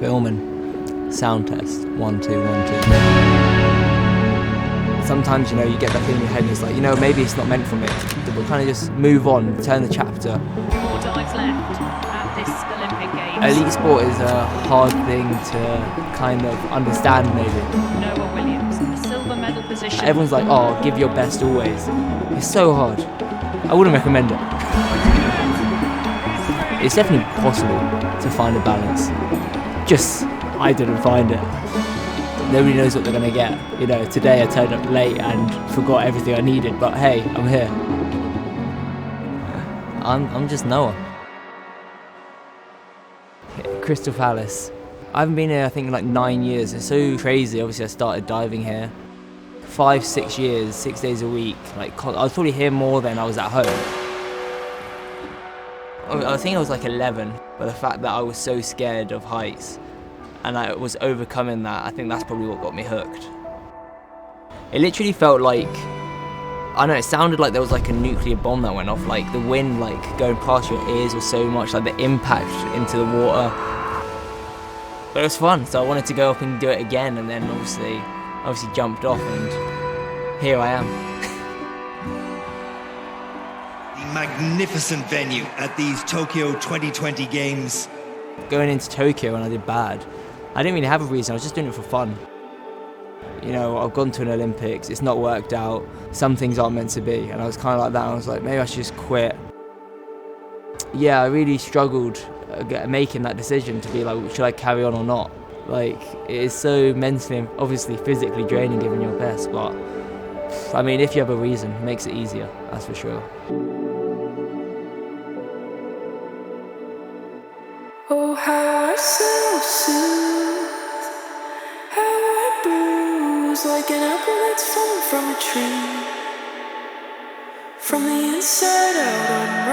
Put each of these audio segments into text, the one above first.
Filming. Sound test. 1, 2, 1, 2. Sometimes, you know, you get that thing in your head and it's like, you know, maybe it's not meant for me. We'll kind of just move on, turn the chapter. 4 dives left at this Olympic Games. Elite sport is a hard thing to kind of understand, maybe. Noah Williams, the silver medal position. Everyone's like, oh, give your best always. It's so hard. I wouldn't recommend it. It's definitely possible to find a balance. Just, I didn't find it. Nobody knows what they're going to get. You know, today I turned up late and forgot everything I needed, but hey, I'm here. I'm just Noah. Crystal Palace. I haven't been here, I think, in like 9 years. It's so crazy. Obviously, I started diving here. 5, 6 years, 6 days a week. Like, I was probably here more than I was at home. I think I was like 11, but the fact that I was so scared of heights and I was overcoming that, I think that's probably what got me hooked. It literally felt like, I know, it sounded like there was like a nuclear bomb that went off, like the wind like going past your ears was so much, like the impact into the water. But it was fun, so I wanted to go up and do it again, and then obviously jumped off, and here I am. Magnificent venue at these Tokyo 2020 Games. Going into Tokyo and I did bad. I didn't really have a reason, I was just doing it for fun. You know, I've gone to an Olympics, it's not worked out, some things aren't meant to be, and I was kind of like that, and I was like, maybe I should just quit. Yeah, I really struggled making that decision to be like, should I carry on or not? Like, it is so mentally and obviously physically draining giving your best, but I mean, if you have a reason, it makes it easier, that's for sure. Oh, how I so soothe, how I bruise like an apple that's fallen from a tree. From the inside out, I'm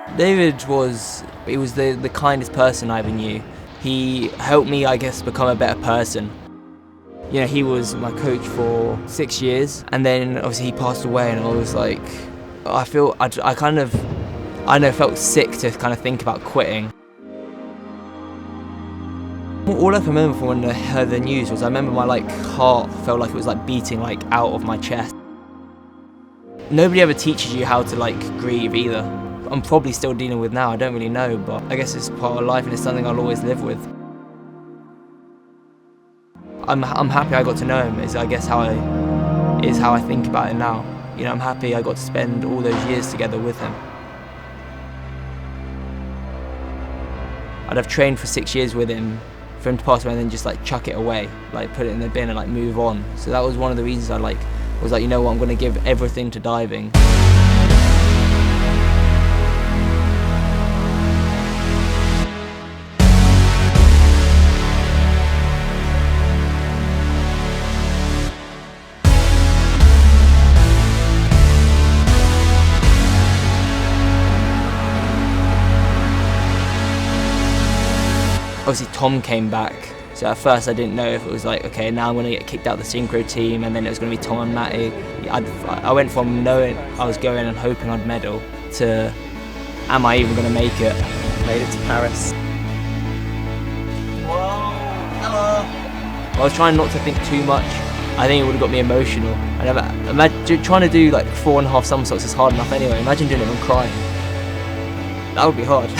riding. David was the kindest person I ever knew. He helped me, I guess, become a better person. You know, he was my coach for 6 years, and then obviously he passed away, and I was like, I felt sick to kind of think about quitting. All I can remember from when I heard the news was I remember my heart felt like it was beating out of my chest. Nobody ever teaches you how to grieve either. I'm probably still dealing with now, I don't really know, but I guess it's part of life and it's something I'll always live with. I'm happy I got to know him, is I guess how I think about it now. You know, I'm happy I got to spend all those years together with him. I'd have trained for 6 years with him, for him to pass away and then just chuck it away, put it in the bin and move on. So that was one of the reasons I was you know what, I'm going to give everything to diving. Obviously Tom came back, so at first I didn't know if it was okay, now I'm going to get kicked out of the synchro team, and then it was going to be Tom and Matty. I went from knowing I was going and hoping I'd medal to, am I even going to make it? Made it to Paris. Whoa, hello. I was trying not to think too much. I think it would have got me emotional. Imagine trying to do 4.5 somersaults is hard enough anyway. Imagine doing it and crying. That would be hard.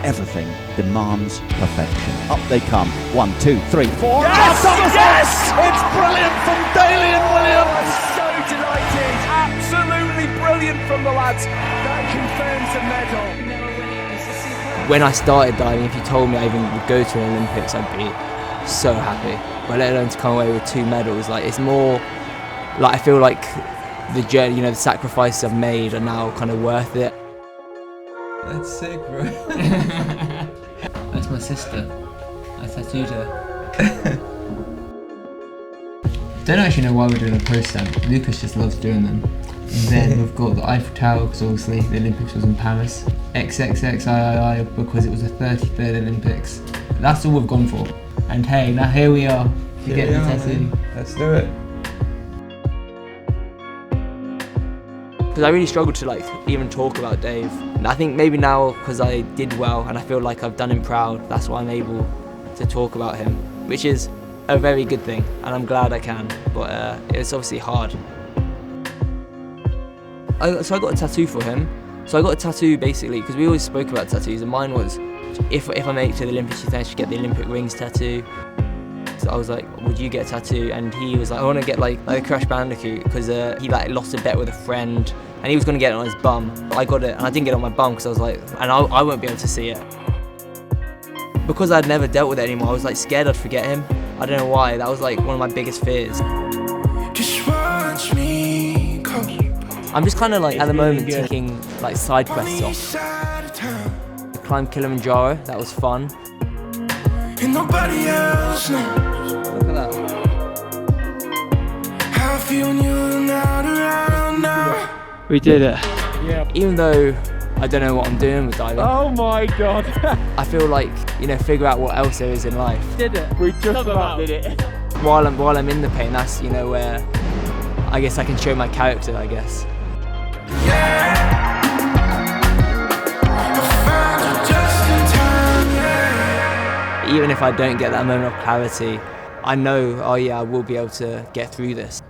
Everything demands perfection. Up they come. 1, 2, 3, 4. Yes! Yes! It's brilliant from Dalian Williams! I'm so delighted. Absolutely brilliant from the lads. That confirms the medal. When I started diving, if you told me I even would go to an Olympics, I'd be so happy. But let alone to come away with 2 medals, it's more I feel like the journey, you know, the sacrifices I've made are now kind of worth it. That's sick, bro. That's my sister. I tattooed her. Don't actually know why we're doing a post stamp. Lucas just loves doing them. And then we've got the Eiffel Tower, because obviously the Olympics was in Paris. XXXIII, because it was the 33rd Olympics. That's all we've gone for. And hey, now here we are to get the tattoo. Let's do it. because I really struggled to like even talk about Dave. And I think maybe now, because I did well and I feel like I've done him proud, that's why I'm able to talk about him, which is a very good thing, and I'm glad I can, but it's obviously hard. So I got a tattoo for him. So I got a tattoo basically, because we always spoke about tattoos, and mine was, if I make it to the Olympics, you think I should get the Olympic rings tattoo. So I was like, would you get a tattoo? And he was like, I want to get like a Crash Bandicoot, because he like lost a bet with a friend, and he was going to get it on his bum. I got it, and I didn't get it on my bum, because I was like, and I won't be able to see it. Because I'd never dealt with it anymore, I was like scared I'd forget him. I don't know why, that was like one of my biggest fears. Just watch me go. I'm just kind of like, at the moment, taking like side quests off. Side of town, I climbed Kilimanjaro, that was fun. and nobody else knows Look at that. how I feel when you're not around now. We did it. Even though I don't know what I'm doing with diving, Oh my god. I feel like, figure out what else there is in life. Did it. We just about did it. While I'm in the pain, that's, where I guess I can show my character, I guess. Even if I don't get that moment of clarity, I know, oh yeah, I will be able to get through this.